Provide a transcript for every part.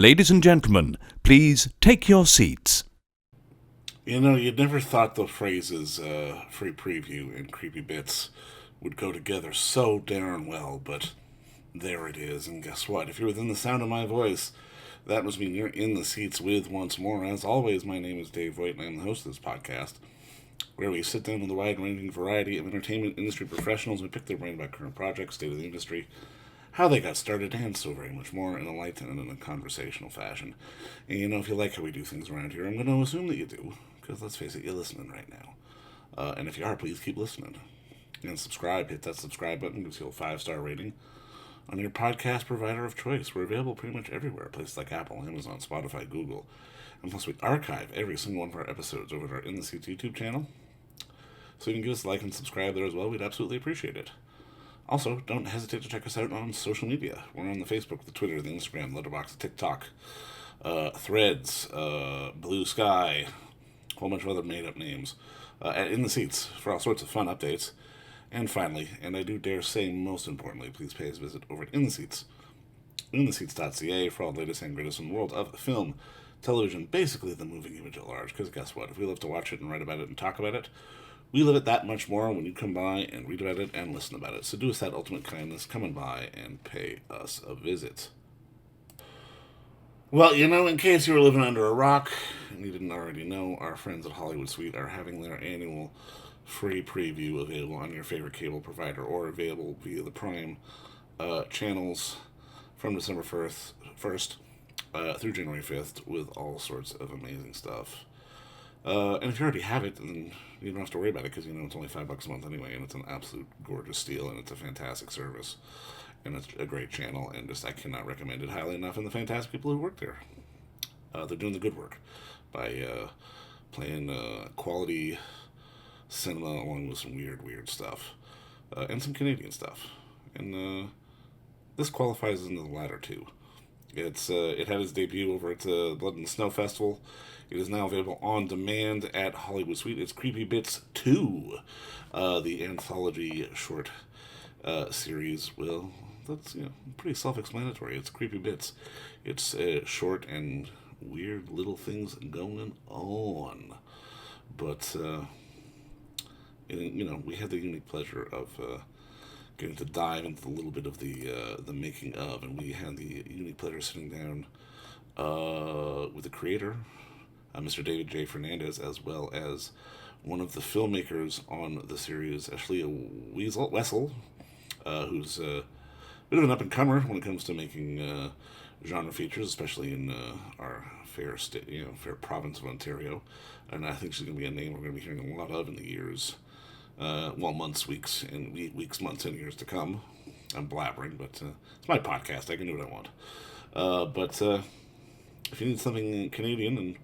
Ladies and gentlemen, please take your seats. You know, you'd never thought the phrases free preview and creepy bits would go together so darn well, but there it is. And guess what? If you're within the sound of my voice, that must mean you're in the seats with once more. As always, my name is Dave White, and I'm the host of this podcast, where we sit down with a wide-ranging variety of entertainment industry professionals. We pick their brain about current projects, state of the industry, how they got started, and so very much more in a light and in a conversational fashion. And you know, if you like how we do things around here, I'm going to assume that you do, because let's face it, you're listening right now. And if you are, please keep listening. And subscribe, hit that subscribe button, gives you a 5-star rating on your podcast provider of choice. We're available pretty much everywhere, places like Apple, Amazon, Spotify, Google. And plus, we archive every single one of our episodes over at our In the Seats YouTube channel. So you can give us a like and subscribe there as well. We'd absolutely appreciate it. Also, don't hesitate to check us out on social media. We're on the Facebook, the Twitter, the Instagram, Letterboxd, the TikTok, Threads, Blue Sky, a whole bunch of other made-up names, In the Seats for all sorts of fun updates. And finally, and I do dare say most importantly, please pay us a visit over at In the Seats, intheseats.ca for all the latest and greatest in the world of film, television, basically the moving image at large. Because guess what? If we love to watch it and write about it and talk about it, we love it that much more when you come by and read about it and listen about it. So do us that ultimate kindness, coming by and pay us a visit. Well, you know, in case you were living under a rock and you didn't already know, our friends at Hollywood Suite are having their annual free preview available on your favorite cable provider or available via the Prime channels from December 1st through January 5th with all sorts of amazing stuff. And if you already have it, then you don't have to worry about it because you know it's only $5 a month anyway, and it's an absolute gorgeous steal, and it's a fantastic service, and it's a great channel, and just I cannot recommend it highly enough. And the fantastic people who work there, they're doing the good work by playing quality cinema along with some weird stuff, and some Canadian stuff, and this qualifies into the latter two. It had its debut over at the Blood and Snow Festival. It is now available on demand at Hollywood Suite. It's Creepy Bits 2, the anthology short series. Well, that's pretty self-explanatory. It's Creepy Bits. It's short and weird little things going on, but we had the unique pleasure of getting to dive into a little bit of the making of, and we had the unique pleasure of sitting down with the creator, Mr. David J Fernandes, as well as one of the filmmakers on the series, Ashlea Wessel, who's a bit of an up and comer when it comes to making genre features, especially in our fair state, fair province of Ontario. And I think she's going to be a name we're going to be hearing a lot of in the years. Months, months, and years to come. I'm blabbering, but it's my podcast. I can do what I want. But if you need something Canadian and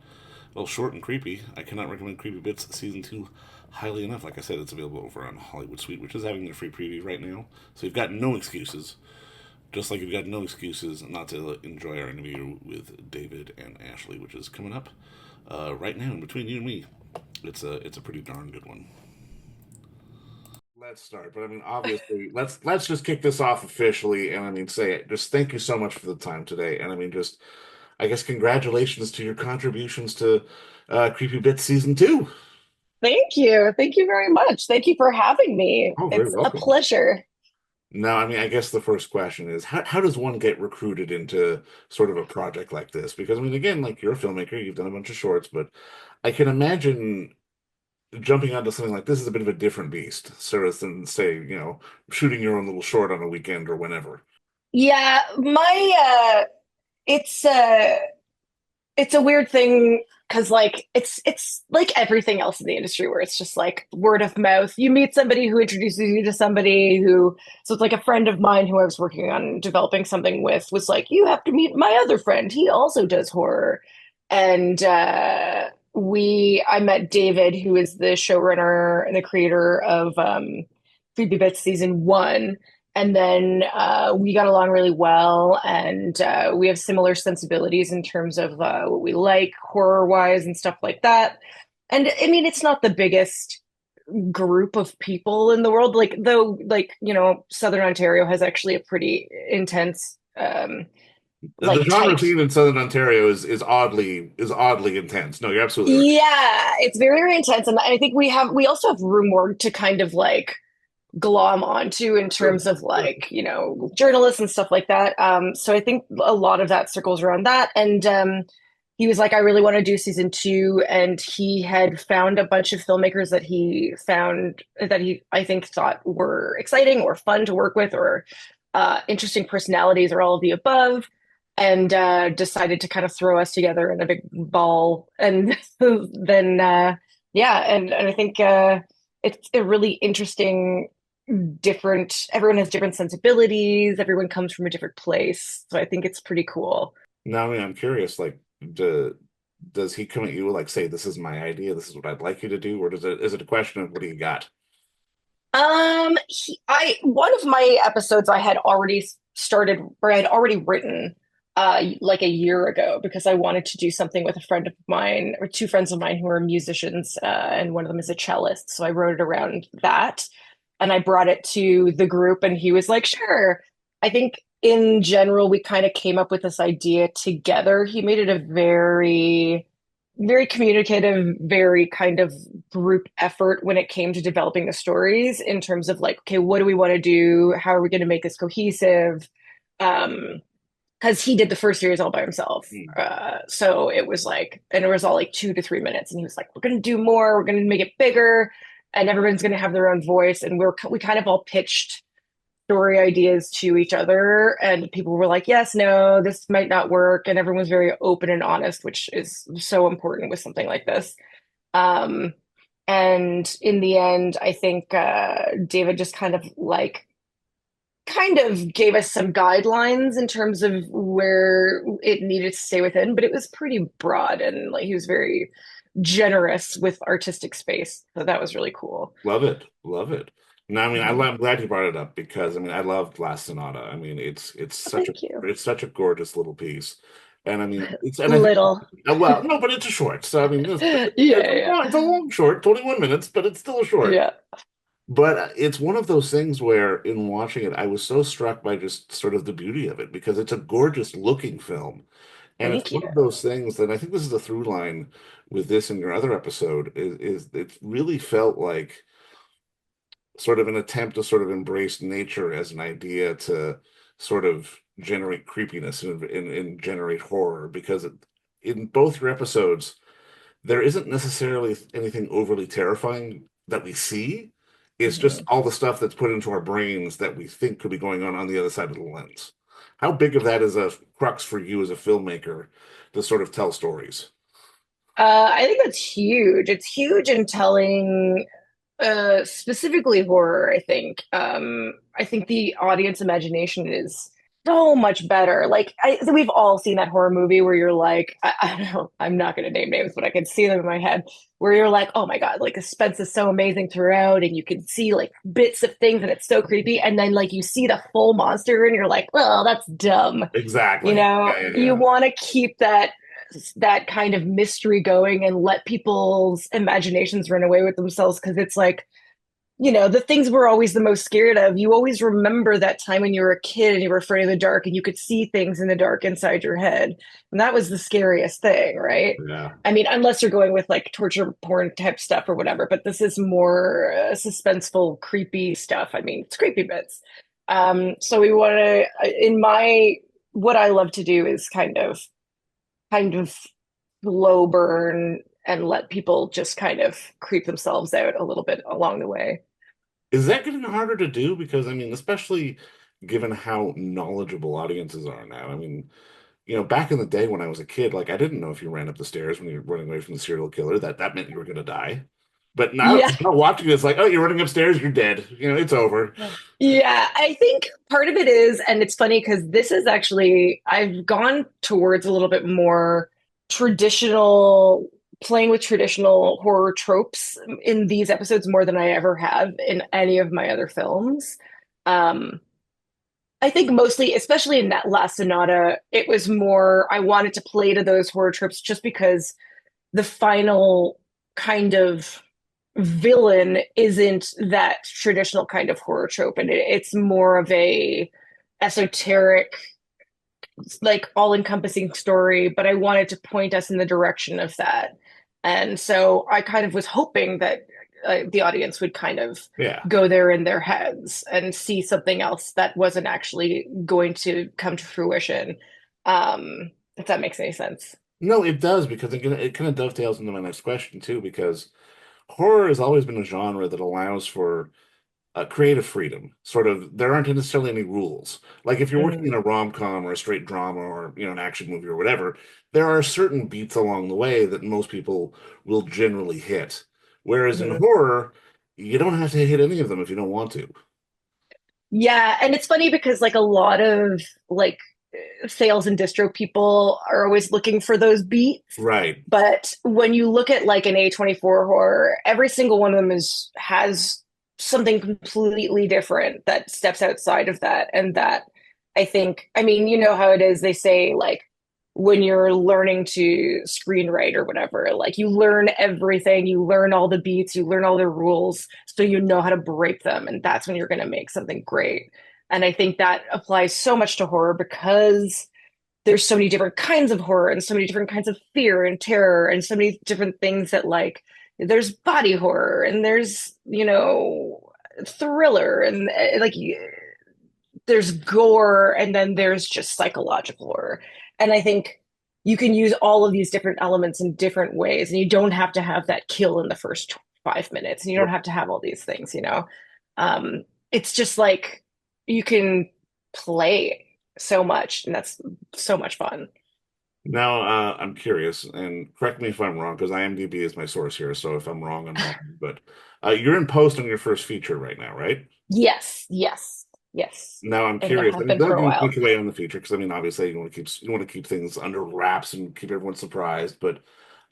short and creepy, I cannot recommend Creepy Bits Season 2 highly enough. Like I said, it's available over on Hollywood Suite, which is having their free preview right now. So you've got no excuses. Just like you've got no excuses not to enjoy our interview with David and Ashley, which is coming up right now in between you and me. It's a pretty darn good one. Let's start, but I mean, obviously, let's just kick this off officially, and I mean, say it. Just thank you so much for the time today, and I mean, just I guess congratulations to your contributions to Creepy Bits Season 2. Thank you very much. Thank you for having me. Oh, very It's a welcome. pleasure. Now, I mean, I guess the first question is how does one get recruited into sort of a project like this? Because I mean, again, like you're a filmmaker, you've done a bunch of shorts, but I can imagine jumping onto something like this is a bit of a different beast, sort of than say, shooting your own little short on a weekend or whenever. Yeah, my it's uh it's a weird thing because it's like everything else in the industry where it's just like word of mouth. You meet somebody who introduces you to somebody who, so it's like a friend of mine who I was working on developing something with was like, you have to meet my other friend. He also does horror. And I met David, who is the showrunner and the creator of Creepy Bits season one. And then we got along really well, and we have similar sensibilities in terms of what we like horror wise and stuff like that. And I mean, it's not the biggest group of people in the world, Southern Ontario has actually a pretty intense The like genre tight. scene in Southern Ontario is oddly intense. No, you're absolutely right. Yeah, it's very, very intense. And I think we also have room more to kind of like glom onto in Sure, terms of sure. like, journalists and stuff like that. So I think a lot of that circles around that. And he was like, I really want to do season two. And he had found a bunch of filmmakers that he found that he, I think, thought were exciting or fun to work with or interesting personalities or all of the above. And decided to kind of throw us together in a big ball. And then, yeah, and I think it's a really interesting different everyone has different sensibilities, everyone comes from a different place, so I think it's pretty cool. Now, I mean, I'm curious, like, does he come at you like say, "This is my idea, this is what I'd like you to do," or is it a question of what do you got? I one of my episodes I had already started or I had already written like a year ago because I wanted to do something with a friend of mine or two friends of mine who are musicians, and one of them is a cellist, so I wrote it around that and I brought it to the group and he was like, sure. I think in general, we kind of came up with this idea together. He made it a very, very communicative, very kind of group effort when it came to developing the stories in terms of like, okay, what do we want to do? How are we going to make this cohesive? Because he did the first series all by himself. Hmm. So it was like, and it was all like 2 to 3 minutes. And he was like, we're going to do more, we're going to make it bigger, and everyone's going to have their own voice. And we kind of all pitched story ideas to each other. And people were like, yes, no, this might not work. And everyone was very open and honest, which is so important with something like this. Um, and in the end, I think David just kind of gave us some guidelines in terms of where it needed to stay within, but it was pretty broad and like he was very generous with artistic space. So that was really cool. Love it, love it. No, I mean, Mhm. I'm glad you brought it up because I mean, I loved Last Sonata. I mean, it's Oh, such a thank you. it's such a gorgeous little piece, and I mean, I think Little. well, no, but it's a short, so I mean, Yeah, yeah, it's a long short, 21 minutes, but it's still a short. yeah. But it's one of those things where, in watching it, I was so struck by just sort of the beauty of it because it's a gorgeous looking film. And it's Thank one you. of those things that I think this is a through line with this and your other episode is it really felt like sort of an attempt to sort of embrace nature as an idea to sort of generate creepiness and generate horror because in both your episodes there isn't necessarily anything overly terrifying that we see. It's just Mhm. all the stuff that's put into our brains that we think could be going on the other side of the lens. How big of that is a crux for you as a filmmaker to sort of tell stories? I think that's huge. It's huge in telling specifically horror, I think the audience imagination is so much better. Like we've all seen that horror movie where you're like, I don't know, I'm not gonna name names, but I can see them in my head where you're like, oh my God, like the suspense is so amazing throughout, and you can see like bits of things and it's so creepy. And then like you see the full monster and you're like, well, that's dumb. Exactly. Yeah, yeah, You yeah. want to keep that kind of mystery going and let people's imaginations run away with themselves because it's like the things we're always the most scared of. You always remember that time when you were a kid and you were afraid of the dark and you could see things in the dark inside your head. And that was the scariest thing, right? Yeah. I mean, unless you're going with like torture porn type stuff or whatever, but this is more suspenseful, creepy stuff. I mean, it's creepy bits. So we want to, what I love to do is kind of slow burn and let people just kind of creep themselves out a little bit along the way. Is that getting harder to do? Because I mean, especially given how knowledgeable audiences are now. I mean, back in the day when I was a kid, like I didn't know if you ran up the stairs when you're running away from the serial killer, that meant you were gonna die. But now, Yeah. now watching it, it's like, oh, you're running upstairs, you're dead. It's over. Yeah, I think part of it is, and it's funny because this is actually, I've gone towards a little bit more traditional, playing with traditional horror tropes in these episodes more than I ever have in any of my other films. Um, I think mostly, especially in that last sonata, it was more, I wanted to play to those horror tropes just because the final kind of villain isn't that traditional kind of horror trope, and it's more of a esoteric like all-encompassing story, but I wanted to point us in the direction of that. And so I kind of was hoping that the audience would kind of Yeah. go there in their heads and see something else that wasn't actually going to come to fruition. If that makes any sense. No, it does because it kind of dovetails into my next question too, because horror has always been a genre that allows for creative freedom. Sort of, there aren't necessarily any rules. Like if you're working in Mm, a rom-com or a straight drama or an action movie or whatever, there are certain beats along the way that most people will generally hit. Whereas in mhm. horror, you don't have to hit any of them if you don't want to. Yeah, and it's funny because like a lot of like sales and distro people are always looking for those beats. Right. But when you look at like an A24 horror, every single one of them is has something completely different that steps outside of that. And that I think, I mean, you know how it is. They say like when you're learning to screenwrite or whatever, like you learn everything, you learn all the beats, you learn all the rules, so you know how to break them. And that's when you're going to make something great. And I think that applies so much to horror because there's so many different kinds of horror and so many different kinds of fear and terror and so many different things that like there's body horror and there's thriller and like there's gore and then there's just psychological horror. And I think you can use all of these different elements in different ways and you don't have to have that kill in the first 5 minutes and you don't have to have all these things. It's just like you can play so much and that's so much fun. Now, I'm curious, and correct me if I'm wrong, because IMDb is my source here. So if I'm wrong, I'm wrong. But you're in post on your first feature right now, right? Yes, yes, yes. Now I'm And I curious. I have mean, been for don't a give me while. quick away on the feature, because I mean, obviously, you want to keep things under wraps and keep everyone surprised. But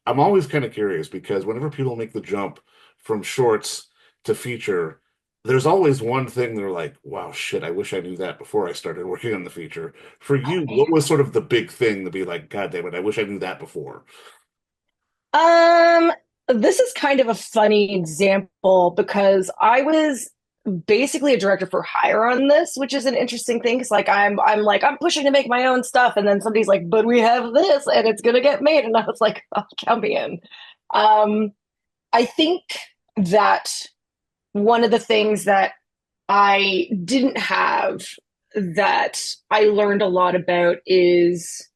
I'm always kind of curious because whenever people make the jump from shorts to feature, there's always one thing they're like, "Wow, shit! I wish I knew that before I started working on the feature." For Oh you, what man. was sort of the big thing to be like, "God damn it! I wish I knew that before." Um, this is kind of a funny example because I was basically a director for hire on this, which is an interesting thing. Because like I'm like I'm pushing to make my own stuff, and then somebody's like, "But we have this, and it's gonna get made," and I was like, "Oh, count me in." Um, I think that one of the things that I didn't have that I learned a lot about is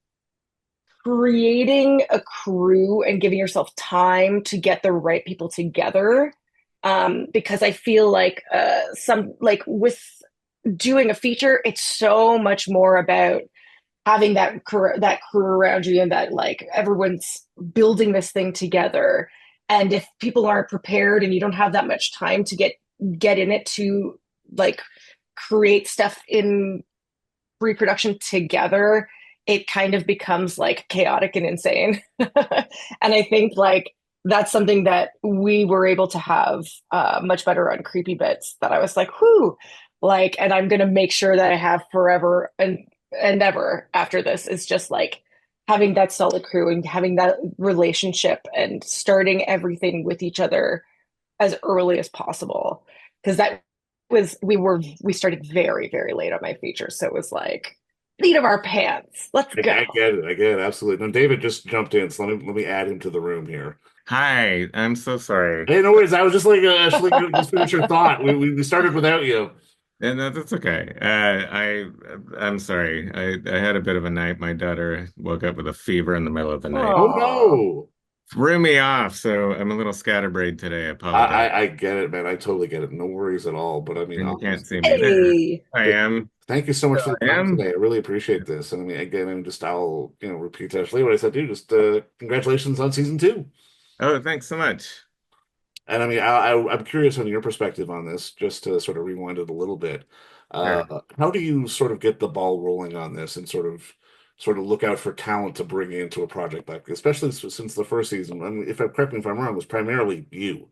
creating a crew and giving yourself time to get the right people together. Because I feel like some like with doing a feature, it's so much more about having that crew around you and that like everyone's building this thing together. And if people aren't prepared and you don't have that much time to get in it to like create stuff in pre-production together, it kind of becomes like chaotic and insane. And I think like that's something that we were able to have much better on creepy bits that I was like, whoo, like, and I'm gonna make sure that I have forever and ever after this is just like having that solid crew and having that relationship and starting everything with each other as early as possible. Because that was we started very, very late on my feature. So it was like lead of our pants. Let's I, go. I get it. I get it. Absolutely. Now, David just jumped in, so let me add him to the room here. Hi, I'm so sorry. Hey, no worries. I was just like, Ashley, just finish your thought. We started without you. And that's okay. I'm sorry. I had a bit of a night. My daughter woke up with a fever in the middle of the night. Oh Oh, no. Threw me off, so I'm a little scatterbrained today. I I, apologize. I I get it, man. I totally get it. No worries at all. But I mean, And you can't honestly, see me there. hey. I but am. thank you so much for the I time am. today. I really appreciate this. And I mean, again, I'll repeat to Ashley what I said to you. Just congratulations on season two. Oh, thanks so much. And I mean, I'm curious on your perspective on this, just to sort of rewind it a little bit. Sure. How do you sort of get the ball rolling on this and sort of look out for talent to bring into a project like this, especially since the first season? I mean, if I correct me if I'm wrong, was primarily you.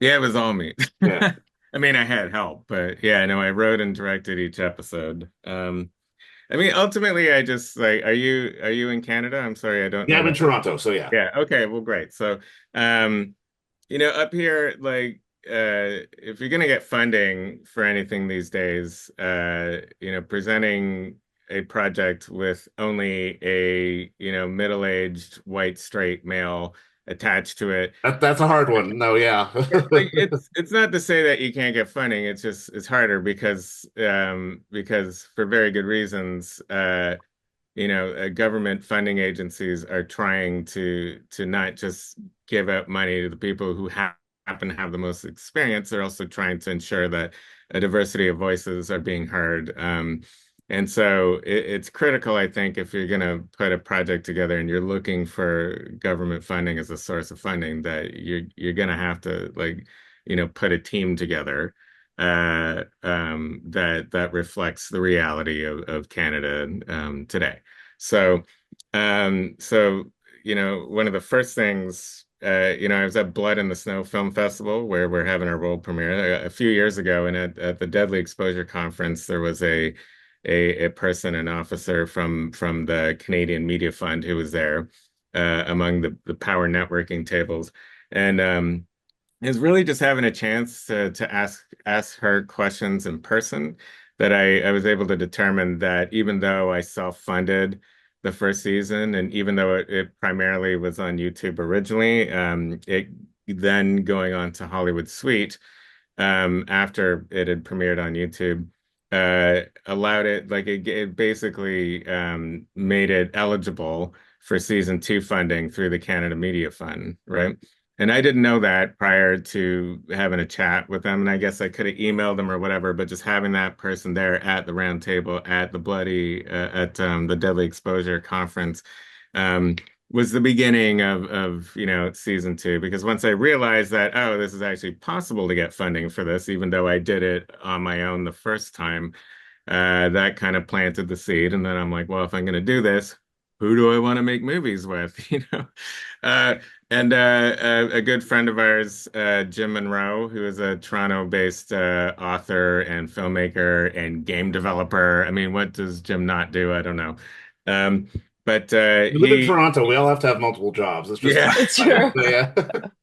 Yeah, it was all me. Yeah. I mean, I had help, but yeah, no, I wrote and directed each episode. I mean, ultimately, I just like, are you in Canada? I'm sorry, I don't Yeah, know I'm in that. Toronto, so yeah. Yeah, okay, well, great. So, um, up here, like, if you're gonna get funding for anything these days, presenting a project with only a, middle-aged white straight male attached to it. That's a hard one. No, yeah. Like it's not to say that you can't get funding. It's just it's harder because for very good reasons, government funding agencies are trying to not just give out money to the people who happen to have the most experience. They're also trying to ensure that a diversity of voices are being heard. And so it's critical, I think, if you're going to put a project together and you're looking for government funding as a source of funding, that you're going to have to put a team together that reflects the reality of Canada today. So, one of the first things, I was at Blood in the Snow Film Festival where we're having our world premiere a few years ago, and at the Deadly Exposure Conference, there was a person, an officer from the Canadian Media Fund who was there among the power networking tables, and is really just having a chance to ask her questions in person that I was able to determine that even though I self-funded the first season and even though it primarily was on YouTube originally, it then going on to Hollywood Suite after it had premiered on YouTube, allowed it, it basically made it eligible for season two funding through the Canada Media Fund, right? And I didn't know that prior to having a chat with them. And I guess I could have emailed them or whatever, but just having that person there at the round table at the Deadly Exposure conference, was the beginning of season two. Because once I realized that, oh, this is actually possible to get funding for this, even though I did it on my own the first time, that kind of planted the seed. And then I'm like, well, if I'm going to do this, who do I want to make movies with? Uh, and a good friend of ours, Jim Monroe, who is a Toronto-based author and filmmaker and game developer. I mean, what does Jim not do? I don't know. Um, but You live in Toronto. We all have to have multiple jobs. It's just yeah. It's true. yeah.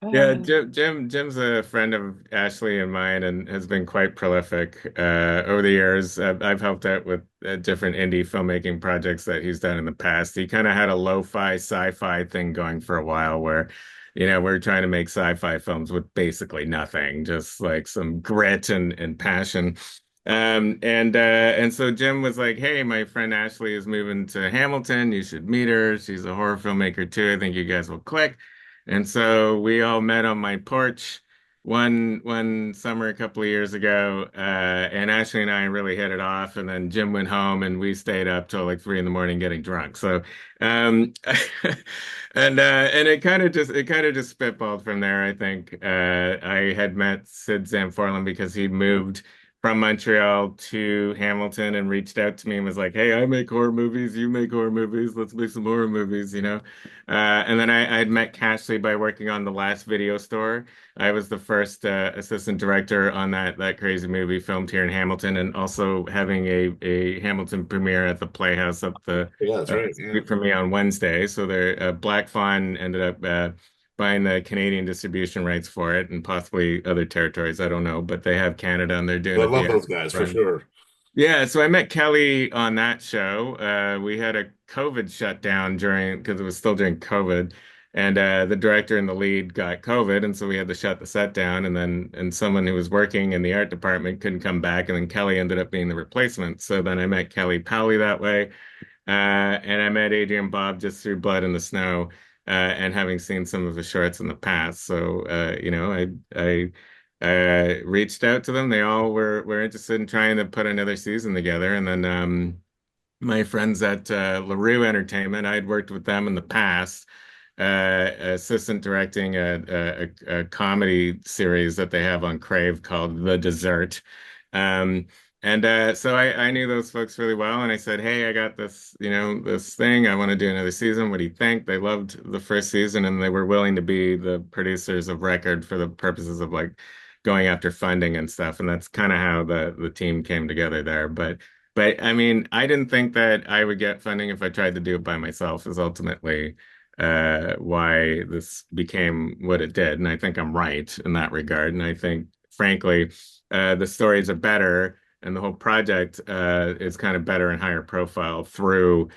Yeah, Jim's a friend of Ashley and mine and has been quite prolific over the years. I've helped out with different indie filmmaking projects that he's done in the past. He kind of had a lo-fi sci-fi thing going for a while where, we're trying to make sci-fi films with basically nothing, just like some grit and passion. And so Jim was like, "Hey, my friend Ashley is moving to Hamilton. You should meet her. She's a horror filmmaker too. I think you guys will click." And so we all met on my porch one summer a couple of years ago, and Ashley and I really hit it off. And then Jim went home, and we stayed up till like 3 in the morning getting drunk. So, and it kind of just spitballed from there. I think I had met Sid Zamforlan because he moved from Montreal to Hamilton and reached out to me and was like, "Hey, I make horror movies. You make horror movies. Let's make some horror movies." And then I had met Cashley by working on The Last Video Store. I was the first assistant director on that crazy movie filmed here in Hamilton, and also having a Hamilton premiere at the Playhouse up the Yeah, that's right. Yeah. street from me on Wednesday. So Black Fawn ended up buying the Canadian distribution rights for it, and possibly other territories. I don't know, but they have Canada, and they're doing I a love those theatrical guys for run. sure. Yeah, so I met Kelly on that show. We had a COVID shutdown because it was still during COVID, and the director and the lead got COVID, and so we had to shut the set down. And someone who was working in the art department couldn't come back, and then Kelly ended up being the replacement. So then I met Kelly Powley that way, and I met Adrian Bob just through Blood in the Snow, and having seen some of his shorts in the past. So I reached out to them. They all were interested in trying to put another season together. And then my friends at LaRue Entertainment, I had worked with them in the past, assistant directing a comedy series that they have on Crave called The Dessert. Um, and so I knew those folks really well, and I said, "Hey, I got this thing. I want to do another season. What do you think?" They loved the first season, and they were willing to be the producers of record for the purposes of like going after funding and stuff. And that's kind of how the team came together there. But I mean, I didn't think that I would get funding if I tried to do it by myself, is ultimately why this became what it did. And I think I'm right in that regard. And I think, frankly, the stories are better and the whole project is kind of better and higher profile through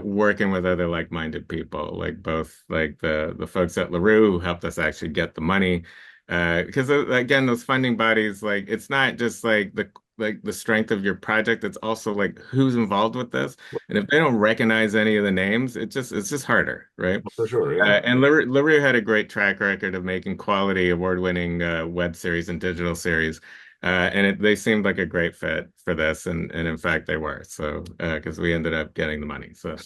working with other like-minded people, like both like the folks at LaRue who helped us actually get the money. Because again, those funding bodies, like it's not just like the strength of your project, it's also like who's involved with this. And if they don't recognize any of the names, it's just harder, right? For sure, yeah. And LaRue had a great track record of making quality, award-winning web series and digital series. They seemed like a great fit for this, and in fact they were. So because we ended up getting the money. So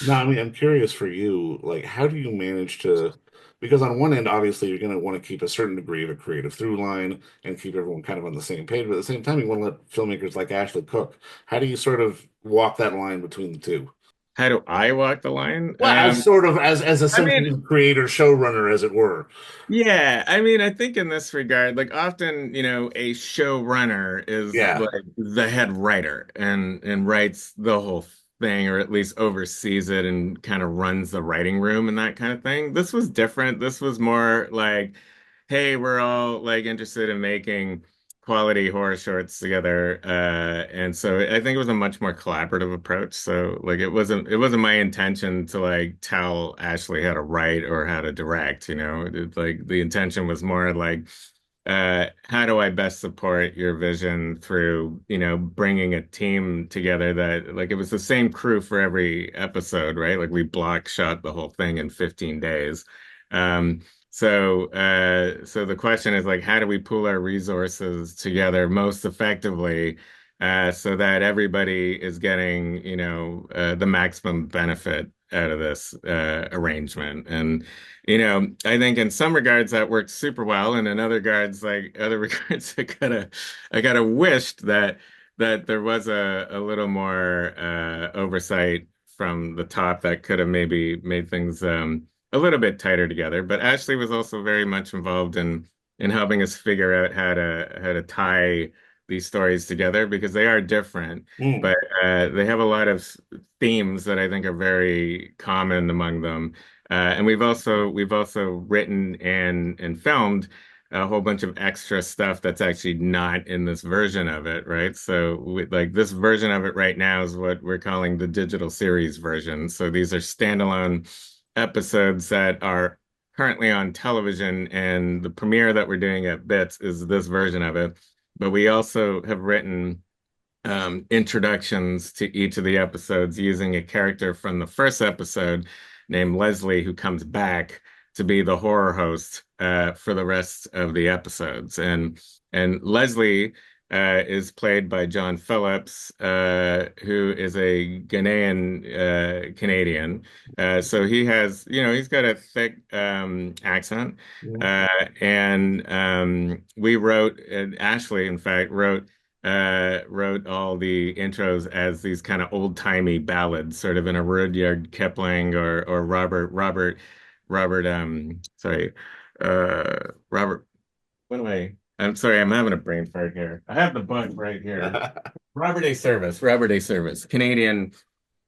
No, I mean, I'm curious for you, like, how do you manage to, because on one end, obviously, you're going to want to keep a certain degree of a creative through line and keep everyone kind of on the same page, but at the same time, you want to let filmmakers like Ashley cook. How do you sort of walk that line between the two? how do I walk the line? Well, as sort of as a I mean, sensitive creator, showrunner, as it were. yeah, I mean, I think in this regard, like often, a showrunner is Yeah. like the head writer and writes the whole thing, or at least oversees it and kind of runs the writing room and that kind of thing. This was different. This was more like, hey, we're all like interested in making quality horror shorts together. And so I think it was a much more collaborative approach. So like it wasn't my intention to like tell Ashley how to write or how to direct, like the intention was more like how do I best support your vision through, bringing a team together that like it was the same crew for every episode, right? Like we block shot the whole thing in 15 days. Um, so the question is like, how do we pool our resources together most effectively, so that everybody is getting, the maximum benefit out of this arrangement? And I think in some regards that worked super well, and in other regards, like other regards, I kind of wished that there was a little more oversight from the top that could have maybe made things a little bit tighter together. But Ashley was also very much involved in helping us figure out how to tie these stories together because they are different, Mm. but they have a lot of themes that I think are very common among them. And we've also written and filmed a whole bunch of extra stuff that's actually not in this version of it, right? So like this version of it right now is what we're calling the digital series version. So these are standalone episodes that are currently on television, and the premiere that we're doing at Bits is this version of it. But we also have written introductions to each of the episodes using a character from the first episode named Leslie, who comes back to be the horror host for the rest of the episodes. And Leslie is played by John Phillips, who is a Ghanaian Canadian. So he's got a thick accent. Mm. And we wrote, Ashley, in fact, wrote all the intros as these kind of old-timey ballads, sort of in a Rudyard Kipling or Robert sorry Robert what am I'm sorry, I'm having a brain fart here. I have the book right here. Robert A. Service, Canadian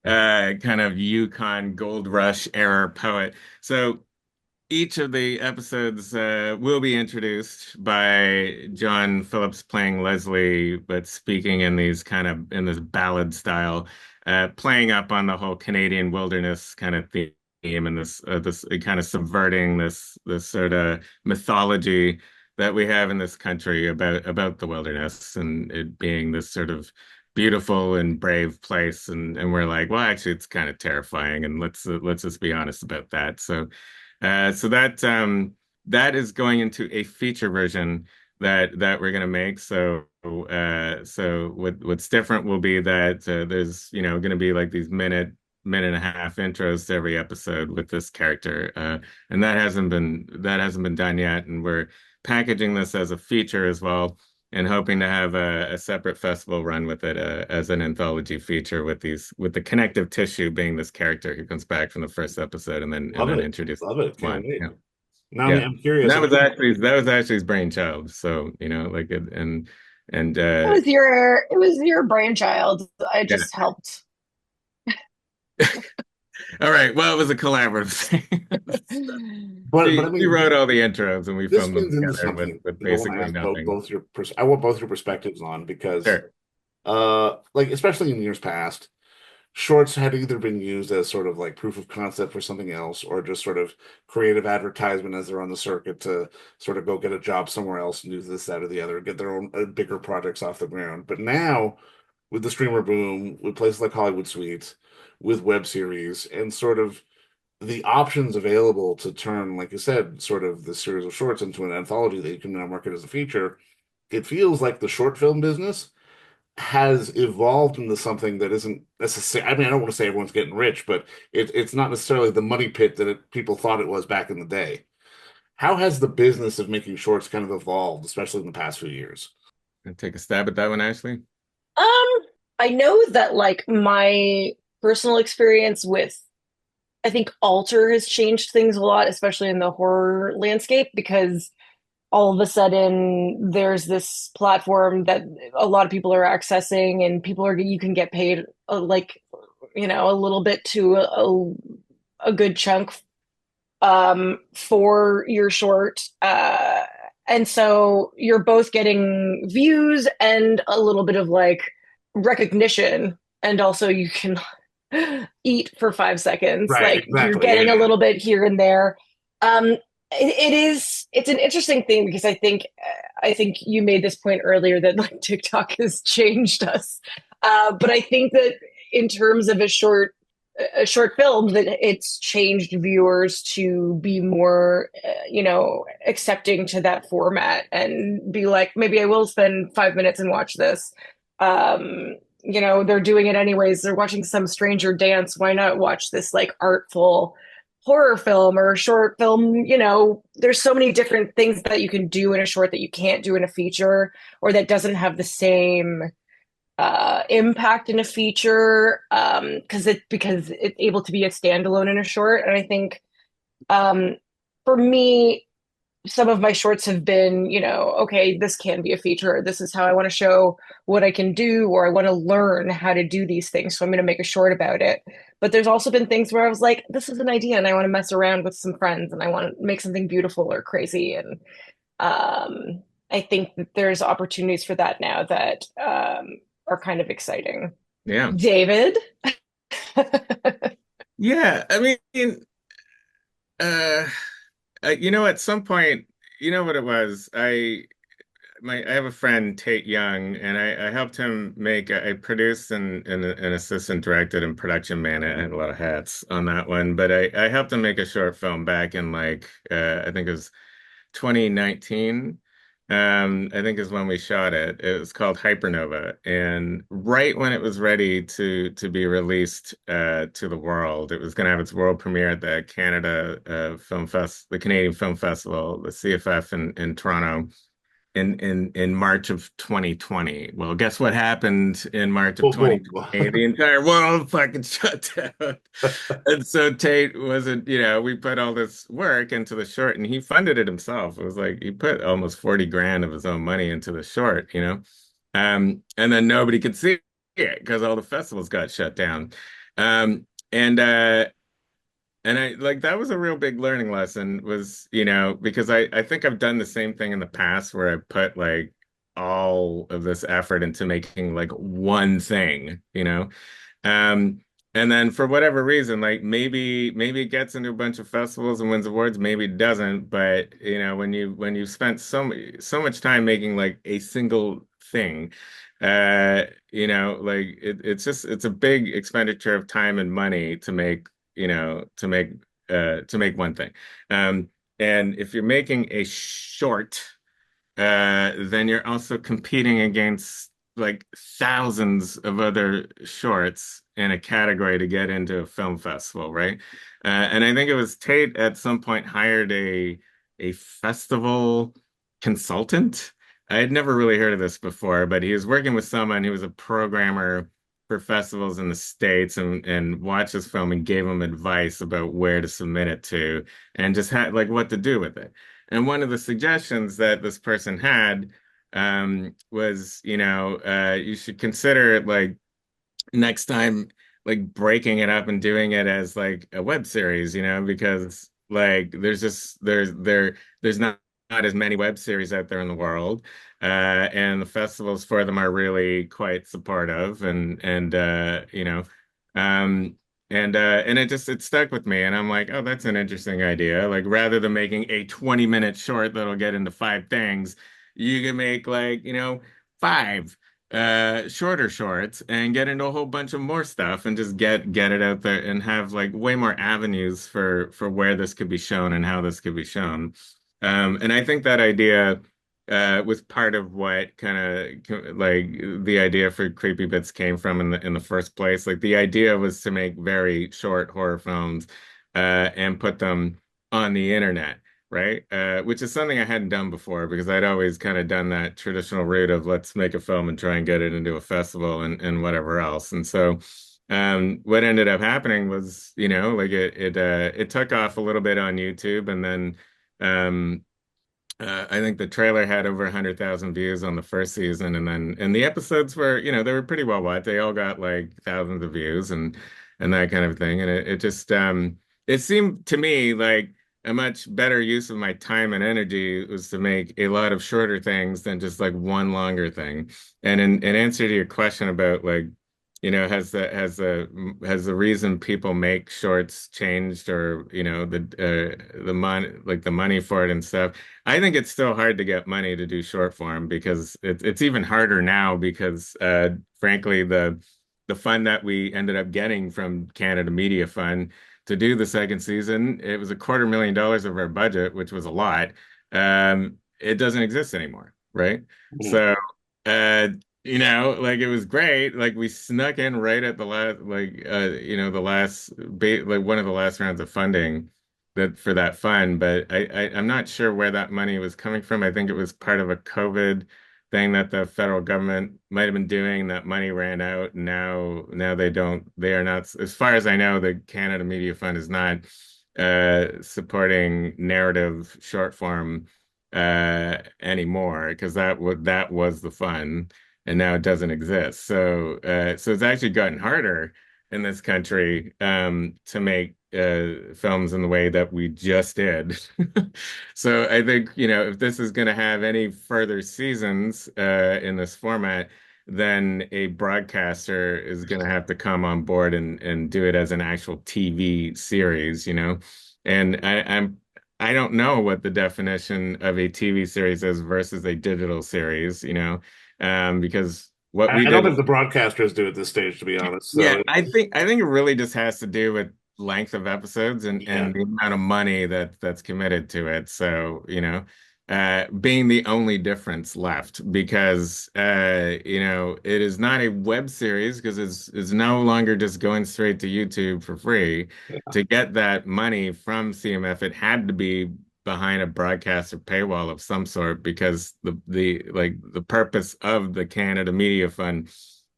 kind of Yukon Gold Rush era poet. So each of the episodes will be introduced by John Phillips playing Leslie, but speaking in this ballad style, playing up on the whole Canadian wilderness kind of theme and this kind of subverting this sort of mythology that we have in this country about the wilderness and it being this sort of beautiful and brave place. And we're like, well, actually, it's kind of terrifying, and let's just be honest about that. So that is going into a feature version that we're gonna make. So what's different will be that there's going to be like these minute and a half intros to every episode with this character, and that hasn't been done yet, and we're packaging this as a feature as well. And hoping to have a separate festival run with it as an anthology feature with the connective tissue being this character who comes back from the first episode and Love then it. introduces Love it. Can't one. wait. Yeah. Now, I Yeah. mean, I'm And curious. that was actually his brainchild. So, like it and It was your brainchild. I yeah. just helped. All right. Well, it was a collaborative thing. But I She mean, wrote all the intros and we this filmed them leads into together something with that I want to basically ask nothing. both your I want both your perspectives on because Sure. like especially in years past, shorts had either been used as sort of like proof of concept for something else or just sort of creative advertisement as they're on the circuit to sort of go get a job somewhere else and do this, that, or the other, get their own bigger projects off the ground. But now, with the streamer boom, with places like Hollywood Suites, with web series, and sort of the options available to turn, like you said, sort of the series of shorts into an anthology that you can now market as a feature, it feels like the short film business has evolved into something that isn't necessarily, I mean, I don't want to say everyone's getting rich, but it's not necessarily the money pit that people thought it was back in the day. How has the business of making shorts kind of evolved, especially in the past few years? And take a stab at that one, Ashley. Um, I know that like my personal experience with I think Alter has changed things a lot, especially in the horror landscape, because all of a sudden there's this platform that a lot of people are accessing, and people are you can get paid like a little bit to a good chunk for your short. And so you're both getting views and a little bit of like recognition. And also you can eat for 5 seconds. Right, Like you're exactly. getting a Yeah. little bit here and there. It's an interesting thing because I think you made this point earlier that like TikTok has changed us. But I think that in terms of a short film that it's changed viewers to be more accepting to that format and be like maybe I will spend 5 minutes and watch this. They're doing it anyways. They're watching some stranger dance. Why not watch this like artful horror film or short film? There's so many different things that you can do in a short that you can't do in a feature, or that doesn't have the same impact in a feature, because it's able to be a standalone in a short. And I think um, for me, some of my shorts have been, okay, this can be a feature. This is how I want to show what I can do, or I want to learn how to do these things. So I'm going to make a short about it. But there's also been things where I was like, this is an idea and I want to mess around with some friends and I want to make something beautiful or crazy. And I think that there's opportunities for that now that are kind of exciting. Yeah. David? Yeah. I mean, uh, at some point, you know what it was? I have a friend, Tate Young, and I helped him I produced and assistant directed and production man. I had a lot of hats on that one, but I helped him make a short film back in like I think it was 2019. I think is when we shot it. It was called Hypernova, and right when it was ready to be released to the world, it was going to have its world premiere at the the Canadian Film Festival, the CFF in Toronto in March of 2020. Well, guess what happened in March of Boom, 2020? boom. The entire world fucking shut down. And so Tate wasn't, we put all this work into the short and he funded it himself. It was like he put almost 40 grand of his own money into the short. And then nobody could see it because all the festivals got shut down. Um, and and I like that was a real big learning lesson was, because I think I've done the same thing in the past where I put like all of this effort into making like one thing. Um, and then for whatever reason, like maybe it gets into a bunch of festivals and wins awards, maybe it doesn't. But when you spent so much time making like a single thing, like it's a big expenditure of time and money to make you know, to make one thing. Um, and if you're making a short, then you're also competing against like thousands of other shorts in a category to get into a film festival, right? And I think it was Tate at some point hired a festival consultant. I had never really heard of this before, but he was working with someone who was a programmer for festivals in the States and watched this film and gave him advice about where to submit it to and just had like what to do with it. And one of the suggestions that this person had was, you should consider like next time like breaking it up and doing it as like a web series, you know, because like there's not as many web series out there in the world. And the festivals for them are really quite supportive and you know, um and it stuck with me and I'm like, oh, that's an interesting idea. Like rather than making a 20-minute short that'll get into five things, you can make like, you know, five shorter shorts and get into a whole bunch of more stuff and just get it out there and have like way more avenues for where this could be shown and how this could be shown. And I think that idea was part of what kind of like the idea for Creepy Bits came from in the first place. Like the idea was to make very short horror films and put them on the internet, right? Which is something I hadn't done before because I'd always kind of done that traditional route of let's make a film and try and get it into a festival and whatever else. And so what ended up happening was, you know, like it took off a little bit on YouTube and then um I think the trailer had over 100,000 views on the first season, and the episodes were, you know, they were pretty well watched. They all got like thousands of views and that kind of thing. And it just it seemed to me like a much better use of my time and energy was to make a lot of shorter things than just like one longer thing. And in answer to your question about like, you know, has the reason people make shorts changed or, you know, the money for it and stuff. I think it's still hard to get money to do short form because it's even harder now because frankly the fund that we ended up getting from Canada Media Fund to do the second season, it was $250,000 of our budget, which was a lot. It doesn't exist anymore, right? Mhm. So uh you know, like it was great. Like we snuck in right at the last, like you know, the last, like one of the last rounds of funding that for that fund. But I'm not sure where that money was coming from. I think it was part of a COVID thing that the federal government might have been doing. That money ran out. And now they don't. They are not. As far as I know, the Canada Media Fund is not supporting narrative short form anymore because that was the fund and now it doesn't exist. So it's actually gotten harder in this country to make films in the way that we just did. So I think, you know, if this is going to have any further seasons in this format, then a broadcaster is going to have to come on board and do it as an actual TV series, you know. And I don't know what the definition of a TV series is versus a digital series, you know, because what we I don't did, think the broadcasters do at this stage, to be honest. yeah, So I think it really just has to do with length of episodes yeah, and the amount of money that's committed to it. So, you know, being the only difference left because you know, it is not a web series because it's no longer just going straight to YouTube for free. yeah. To get that money from CMF, it had to be behind a broadcaster paywall of some sort because the purpose of the Canada Media Fund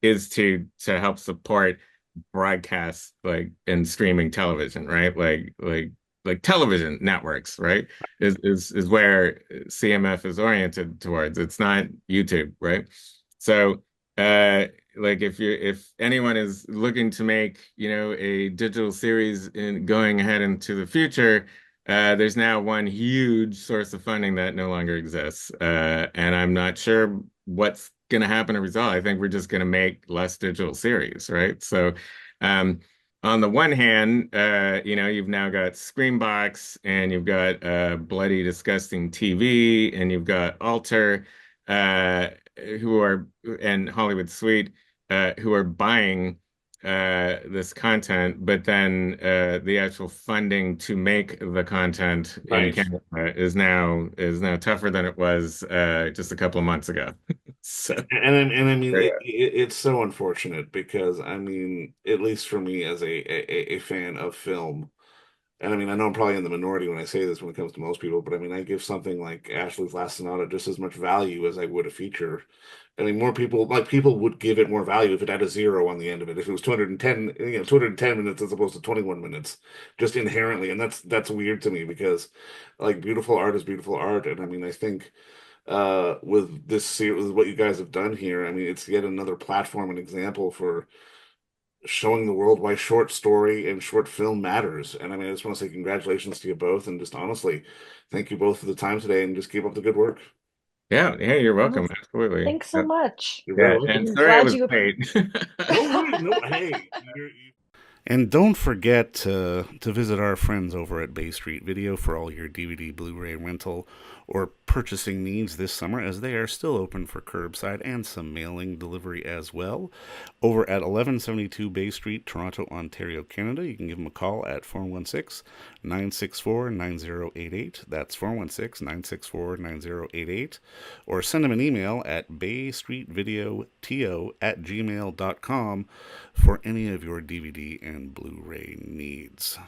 is to help support broadcast like and streaming television, right? Like television networks, right? Is where CMF is oriented towards. It's not YouTube, right? So like if anyone is looking to make, you know, a digital series in going ahead into the future, there's now one huge source of funding that no longer exists. And I'm not sure what's going to happen as a result. I think we're just going to make less digital series, right? So, um, on the one hand, you know, you've now got Screambox and you've got Bloody Disgusting TV and you've got Alter, uh, who are and Hollywood Suite, who are buying this content, but then the actual funding to make the content in Right. Canada is now tougher than it was just a couple of months ago. So And I mean, there you it's so unfortunate because I mean, at least for me as a fan of film, and I mean, I know I'm probably in the minority when I say this when it comes to most people, but I mean, I give something like Ashley's Last Sonata just as much value as I would a feature. I mean, more people like people would give it more value if it had a zero on the end of it. If it was 210, 210 minutes as opposed to 21 minutes, just inherently, and that's weird to me because like beautiful art is beautiful art, and I mean, I think with this series, what you guys have done here, I mean, it's yet another platform and example for showing the world why short story and short film matters. And I mean, I just want to say congratulations to you both, and just honestly, thank you both for the time today, and just keep up the good work. Yeah, yeah, you're Oh, welcome. Absolutely. thanks so much. You're very Yeah, and welcome. I'm sorry it glad was you. late. No worries. No, hey, and don't forget to visit our friends over at Bay Street Video for all your DVD, Blu-ray rental, or purchasing needs this summer, as they are still open for curbside and some mailing delivery as well. Over at 1172 Bay Street, Toronto, Ontario, Canada, you can give them a call at 416-964-9088. That's 416-964-9088. Or send them an email at baystreetvideoto@gmail.com for any of your DVD and Blu-ray needs.